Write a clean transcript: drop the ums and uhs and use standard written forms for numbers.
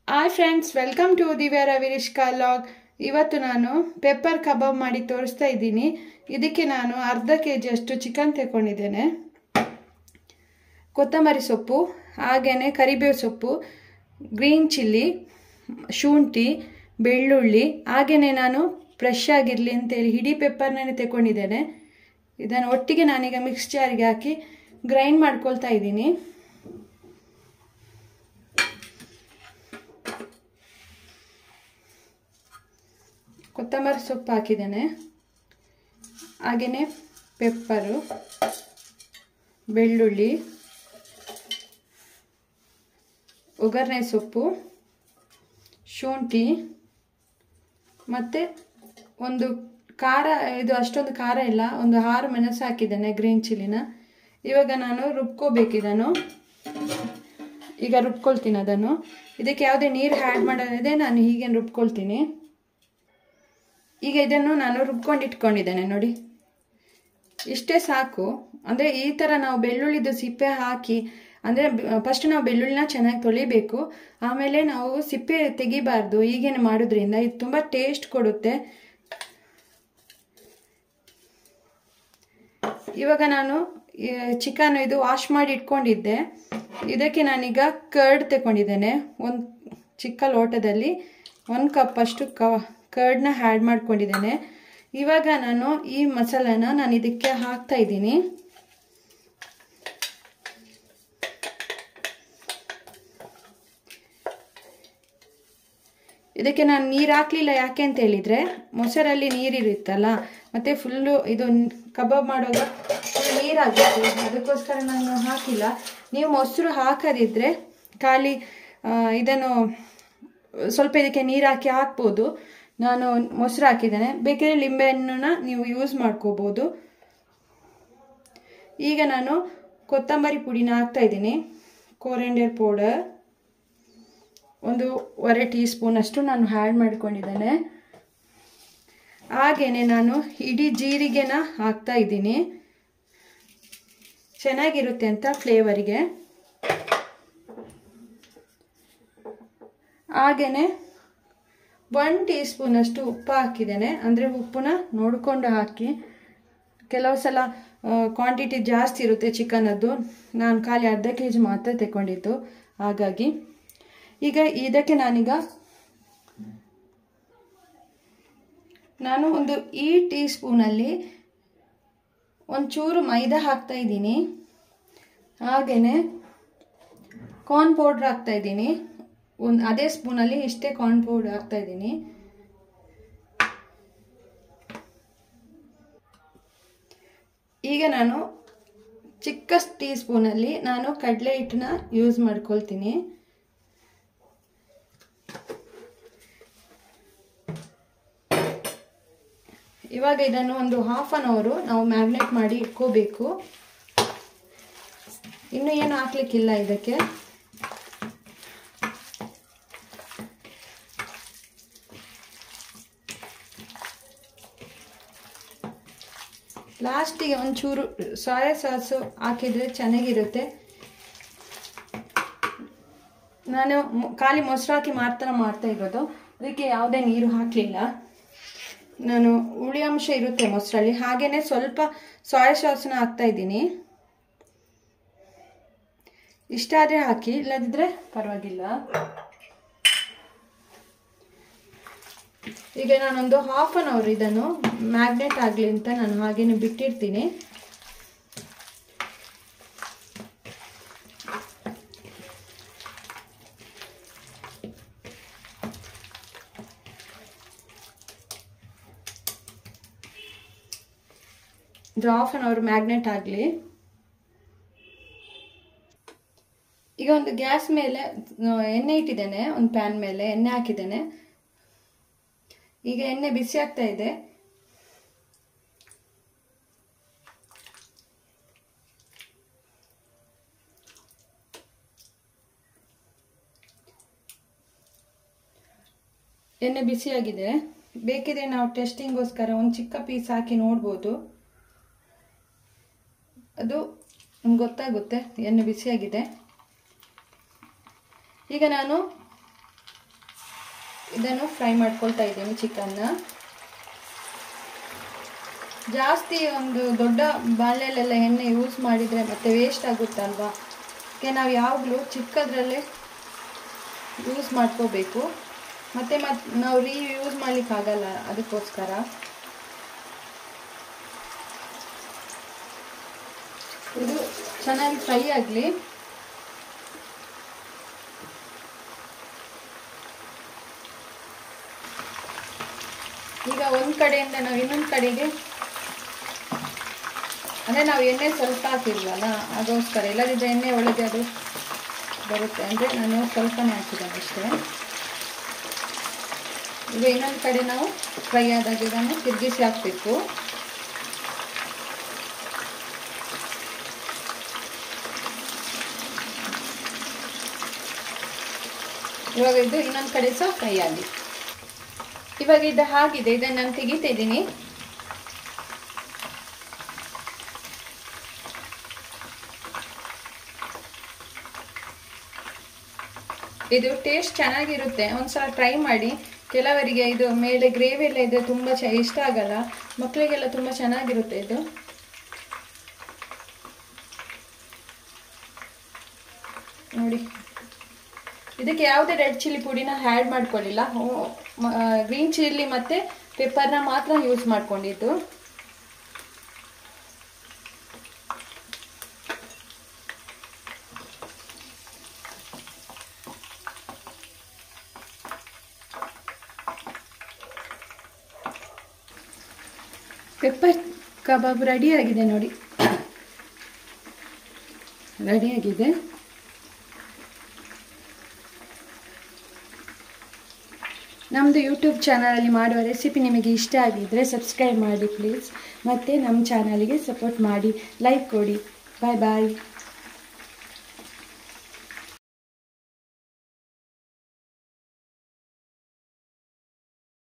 Hi friends, welcome to ದಿವ್ಯಾರ ವಿರಿಷ್ಕಾ log. ಇವತ್ತು ನಾನು ಪೆಪ್ಪರ್ ಕಬಾಬ್ ಮಾಡಿ ತೋರಿಸ್ತಾ ಇದ್ದೀನಿ. ಇದಕ್ಕೆ ನಾನು ಅರ್ಧ kg ಅಷ್ಟು ಚಿಕನ್ ತಗೊಂಡಿದ್ದೇನೆ, ಕೊತ್ತಂಬರಿ ಸೊಪ್ಪು, ಹಾಗೆಯೇ ಕರಿಬೇವು ಸೊಪ್ಪು, ಗ್ರೀನ್ ಚಿಲ್ಲಿ, ಶುಂಠಿ, ಬೆಳ್ಳುಳ್ಳಿ, ಹಾಗೆಯೇ ನಾನು ಫ್ರೆಶ್ ಆಗಿರಲಿ ಅಂತೇಳಿ ಇಡೀ ಪೆಪ್ಪರ್ನೇ ತಗೊಂಡಿದ್ದೇನೆ. ಇದನ್ನು ಒಟ್ಟಿಗೆ ನಾನೀಗ ಮಿಕ್ಸ್ ಜಾರಿಗೆ ಹಾಕಿ ಗ್ರೈಂಡ್ ಮಾಡ್ಕೊಳ್ತಾ ಇದ್ದೀನಿ. ಕೊತ್ತಂಬರಿ ಸೊಪ್ಪು ಹಾಕಿದ್ದೇನೆ, ಹಾಗೆಯೇ ಪೆಪ್ಪರು, ಬೆಳ್ಳುಳ್ಳಿ, ಒಗ್ಗರಣೆ ಸೊಪ್ಪು, ಶುಂಠಿ ಮತ್ತು ಒಂದು ಖಾರ, ಇದು ಅಷ್ಟೊಂದು ಖಾರ ಇಲ್ಲ, ಒಂದು 6 ಮೆಣಸು ಹಾಕಿದ್ದೇನೆ, ಗ್ರೀನ್ ಚಿಲ್ಲಿನ. ಇವಾಗ ನಾನು ರುಬ್ಕೋಬೇಕಿದನ್ನು, ಈಗ ರುಬ್ಕೊಳ್ತೀನಿ ಅದನ್ನು. ಇದಕ್ಕೆ ಯಾವುದೇ ನೀರು ಆ್ಯಡ್ ಮಾಡೋದಿದೆ, ನಾನು ಹೀಗೆ ರುಬ್ಕೊಳ್ತೀನಿ. ಈಗ ಇದನ್ನು ನಾನು ರುಬ್ಕೊಂಡು ಇಟ್ಕೊಂಡಿದ್ದೇನೆ ನೋಡಿ, ಇಷ್ಟೇ ಸಾಕು. ಅಂದರೆ ಈ ಥರ ನಾವು ಬೆಳ್ಳುಳ್ಳಿದು ಸಿಪ್ಪೆ ಹಾಕಿ, ಅಂದರೆ ಫಸ್ಟ್ ನಾವು ಬೆಳ್ಳುಳ್ಳಿನ ಚೆನ್ನಾಗಿ ತೊಳಿಬೇಕು, ಆಮೇಲೆ ನಾವು ಸಿಪ್ಪೆ ತೆಗಿಬಾರ್ದು. ಹೀಗೇನೆ ಮಾಡೋದ್ರಿಂದ ಇದು ತುಂಬ ಟೇಸ್ಟ್ ಕೊಡುತ್ತೆ. ಇವಾಗ ನಾನು ಚಿಕನ್ ಇದು ವಾಶ್ ಮಾಡಿ ಇಟ್ಕೊಂಡಿದ್ದೆ. ಇದಕ್ಕೆ ನಾನೀಗ ಕರ್ಡ್ ತಗೊಂಡಿದ್ದೇನೆ. ಒಂದು ಚಿಕ್ಕ ಲೋಟದಲ್ಲಿ 1 ಕಪ್ ಅಷ್ಟು ಕರ್ಡ್ನ ಆ್ಯಡ್ ಮಾಡ್ಕೊಂಡಿದ್ದೇನೆ. ಇವಾಗ ನಾನು ಈ ಮಸಾಲೆನ ನಾನು ಇದಕ್ಕೆ ಹಾಕ್ತಾ ಇದ್ದೀನಿ. ಇದಕ್ಕೆ ನಾನು ನೀರು ಹಾಕಲಿಲ್ಲ, ಯಾಕೆ ಅಂತ ಹೇಳಿದರೆ ಮೊಸರಲ್ಲಿ ನೀರಿರುತ್ತಲ್ಲ, ಮತ್ತು ಫುಲ್ಲು ಇದು ಕಬಾಬ್ ಮಾಡುವಾಗ ನೀರಾಗುತ್ತೆ, ಅದಕ್ಕೋಸ್ಕರ ನಾನು ಹಾಕಿಲ್ಲ. ನೀವು ಮೊಸರು ಹಾಕದಿದ್ದರೆ ಖಾಲಿ ಇದನ್ನು ಸ್ವಲ್ಪ ಇದಕ್ಕೆ ನೀರು ಹಾಕಿ ಹಾಕ್ಬೋದು. ನಾನು ಮೊಸರು ಹಾಕಿದ್ದೇನೆ, ಬೇಕಿದ್ರೆ ಲಿಂಬೆಹಣ್ಣನ್ನ ನೀವು ಯೂಸ್ ಮಾಡ್ಕೋಬೋದು. ಈಗ ನಾನು ಕೊತ್ತಂಬರಿ ಪುಡಿನ ಹಾಕ್ತಾ ಇದ್ದೀನಿ. ಕೊರಿಯಂಡರ್ ಪೌಡರ್ 1/2 ಟೀ ಸ್ಪೂನ್ ಅಷ್ಟು ನಾನು ಆ್ಯಡ್ ಮಾಡ್ಕೊಂಡಿದ್ದೇನೆ. ಹಾಗೆಯೇ ನಾನು ಇಡೀ ಜೀರಿಗೆನ ಹಾಕ್ತಾ ಇದ್ದೀನಿ, ಚೆನ್ನಾಗಿರುತ್ತೆ ಅಂತ ಫ್ಲೇವರಿಗೆ. ಹಾಗೆಯೇ 1 ಟೀ ಸ್ಪೂನ್ ಅಷ್ಟು ಉಪ್ಪು ಹಾಕಿದ್ದೇನೆ. ಅಂದರೆ ಉಪ್ಪನ್ನ ನೋಡಿಕೊಂಡು ಹಾಕಿ, ಕೆಲವು ಸಲ ಕ್ವಾಂಟಿಟಿ ಜಾಸ್ತಿ ಇರುತ್ತೆ ಚಿಕನದ್ದು, ನಾನು ಖಾಲಿ ಅರ್ಧ kg ಮಾತ್ರ ತಗೊಂಡಿದ್ದು, ಹಾಗಾಗಿ. ಈಗ ಇದಕ್ಕೆ ನಾನು ಈ ಟೀ ಸ್ಪೂನಲ್ಲಿ ಒಂಚೂರು ಮೈದಾ ಹಾಕ್ತಾ ಇದ್ದೀನಿ. ಹಾಗೆಯೇ ಕಾರ್ನ್ ಪೌಡ್ರ್ ಹಾಕ್ತಾ ಇದ್ದೀನಿ, ಅದೇ ಸ್ಪೂನಲ್ಲಿ ಇಷ್ಟೇ ಕಾರ್ನ್ ಪೌಡರ್ ಹಾಕ್ತಾ ಇದ್ದೀನಿ. ಈಗ ನಾನು ಚಿಕ್ಕ ಟೀ ಸ್ಪೂನಲ್ಲಿ ನಾನು ಕಡಲೆ ಹಿಟ್ಟನ್ನ ಯೂಸ್ ಮಾಡ್ಕೊಳ್ತೀನಿ. ಇವಾಗ ಇದನ್ನು ಒಂದು 1/2 ಅವರ್ ನಾವು ಮ್ಯಾರಿನೇಟ್ ಮಾಡಿ ಇಟ್ಕೋಬೇಕು. ಇನ್ನು ಏನು ಹಾಕ್ಲಿಕ್ಕಿಲ್ಲ ಇದಕ್ಕೆ. ಲಾಸ್ಟಿಗೆ ಒಂಚೂರು ಸೋಯಾ ಸಾಸು ಹಾಕಿದರೆ ಚೆನ್ನಾಗಿರುತ್ತೆ. ನಾನು ಖಾಲಿ ಮೊಸರು ಹಾಕಿ ಮಾತ್ರ ಮಾಡ್ತಾ ಇರೋದು, ಅದಕ್ಕೆ ಯಾವುದೇ ನೀರು ಹಾಕಲಿಲ್ಲ. ನಾನು ಹುಳಿ ಅಂಶ ಇರುತ್ತೆ ಮೊಸರಲ್ಲಿ, ಹಾಗೆಯೇ ಸ್ವಲ್ಪ ಸೋಯಾ ಸಾಸನ್ನ ಹಾಕ್ತಾ ಇದ್ದೀನಿ. ಇಷ್ಟ ಆದರೆ ಹಾಕಿ, ಇಲ್ಲದಿದ್ದರೆ ಪರವಾಗಿಲ್ಲ. ಈಗ ನಾನೊಂದು 1/2 ಅವರ್ ಇದನ್ನು ಮ್ಯಾಗ್ನೇಟ್ ಆಗಲಿ ಅಂತ ನಾನು ಹಾಗೇನೆ ಬಿಟ್ಟಿರ್ತೀನಿ. ಇದು 1/2 ಅವರ್ ಮ್ಯಾಗ್ನೇಟ್ ಆಗಲಿ. ಈಗ ಒಂದು ಗ್ಯಾಸ್ ಮೇಲೆ ಎಣ್ಣೆ ಇಟ್ಟಿದ್ದೇನೆ, ಒಂದು ಪ್ಯಾನ್ ಮೇಲೆ ಎಣ್ಣೆ ಹಾಕಿದ್ದೇನೆ. ಈಗ ಎಣ್ಣೆ ಬಿಸಿ ಆಗ್ತಾ ಇದೆ. ಎಣ್ಣೆ ಬಿಸಿಯಾಗಿದೆ. ಬೇಕಿದ್ರೆ ನಾವು ಟೆಸ್ಟಿಂಗೋಸ್ಕರ ಒಂದು ಚಿಕ್ಕ ಪೀಸ್ ಹಾಕಿ ನೋಡ್ಬೋದು, ಅದು ನಮ್ಗೆ ಗೊತ್ತಾಗುತ್ತೆ ಎಣ್ಣೆ ಬಿಸಿಯಾಗಿದೆ. ಈಗ ನಾನು ಇದನ್ನು ಫ್ರೈ ಮಾಡ್ಕೊಳ್ತಾ ಇದ್ದೀನಿ ಚಿಕನ್ನ. ಜಾಸ್ತಿ ಒಂದು ದೊಡ್ಡ ಬಾಣಲೆಯಲ್ಲೆಲ್ಲ ಎಣ್ಣೆ ಯೂಸ್ ಮಾಡಿದರೆ ಮತ್ತೆ ವೇಸ್ಟ್ ಆಗುತ್ತಲ್ವಾ, ಅದಕ್ಕೆ ನಾವು ಯಾವಾಗಲೂ ಚಿಕ್ಕದ್ರಲ್ಲೇ ಯೂಸ್ ಮಾಡ್ಕೋಬೇಕು. ಮತ್ತೆ ನಾವು ಯೂಸ್ ಮಾಡಲಿಕ್ಕಾಗಲ್ಲ, ಅದಕ್ಕೋಸ್ಕರ. ಇದು ಚೆನ್ನಾಗಿ ಫ್ರೈ ಆಗಲಿ. ಈಗ ಒಂದು ಕಡೆಯಿಂದ ನಾವು ಇನ್ನೊಂದು ಕಡೆಗೆ, ಅಂದರೆ ನಾವು ಎಣ್ಣೆ ಸ್ವಲ್ಪ ಹಾಕಿಲ್ವಲ್ಲ ಅದಕ್ಕೋಸ್ಕರ, ಇಲ್ಲದಿದ್ದರೆ ಎಣ್ಣೆ ಒಳಗೆ ಅದು ಬರುತ್ತೆ. ಅಂದರೆ ನಾನು ಸ್ವಲ್ಪನೇ ಹಾಕಿದ್ದೇನೆ ಅಷ್ಟೇ. ಈಗ ಇನ್ನೊಂದು ಕಡೆ ನಾವು ಫ್ರೈ ಆದಾಗ ಇದನ್ನು ತಿರುಗಿಸಿ ಹಾಕಬೇಕು. ಇವಾಗ ಇದು ಇನ್ನೊಂದು ಕಡೆ ಸಹ ಫ್ರೈ ಆಗಿ, ಇವಾಗ ಇದು ಆಗಿದೆ. ಇದನ್ನು ನಾನು ತೆಗಿತಾ ಇದ್ದೀನಿ. ಇದು ಟೇಸ್ಟ್ ಚೆನ್ನಾಗಿರುತ್ತೆ, ಒಂದ್ಸಲ ಟ್ರೈ ಮಾಡಿ. ಕೆಲವರಿಗೆ ಇದು ಮೇಲೆ ಗ್ರೇವಿ ಎಲ್ಲ ಇದ್ರೆ ತುಂಬ ಇಷ್ಟ ಆಗಲ್ಲ, ಮಕ್ಕಳಿಗೆಲ್ಲ ತುಂಬ ಚೆನ್ನಾಗಿರುತ್ತೆ ಇದು. ನೋಡಿ, ಇದಕ್ಕೆ ಯಾವುದೇ ರೆಡ್ ಚಿಲ್ಲಿ ಪುಡಿನ ಆ್ಯಡ್ ಮಾಡ್ಕೊಳ್ಳಿಲ್ಲ, ಗ್ರೀನ್ ಚಿಲ್ಲಿ ಮತ್ತು ಪೆಪ್ಪರ್ನ ಮಾತ್ರ ಯೂಸ್ ಮಾಡ್ಕೊಂಡಿದ್ದು. ಪೆಪ್ಪರ್ ಕಬಾಬ್ ರೆಡಿಯಾಗಿದೆ ನೋಡಿ, ರೆಡಿಯಾಗಿದೆ. ನಮ್ಮದು ಯೂಟ್ಯೂಬ್ ಚಾನಲಲ್ಲಿ ಮಾಡುವ ರೆಸಿಪಿ ನಿಮಗೆ ಇಷ್ಟ ಆಗಿದ್ದರೆ ಸಬ್ಸ್ಕ್ರೈಬ್ ಮಾಡಿ ಪ್ಲೀಸ್, ಮತ್ತು ನಮ್ಮ ಚಾನಲಿಗೆ ಸಪೋರ್ಟ್ ಮಾಡಿ, ಲೈಕ್ ಕೊಡಿ. ಬಾಯ್ ಬಾಯ್.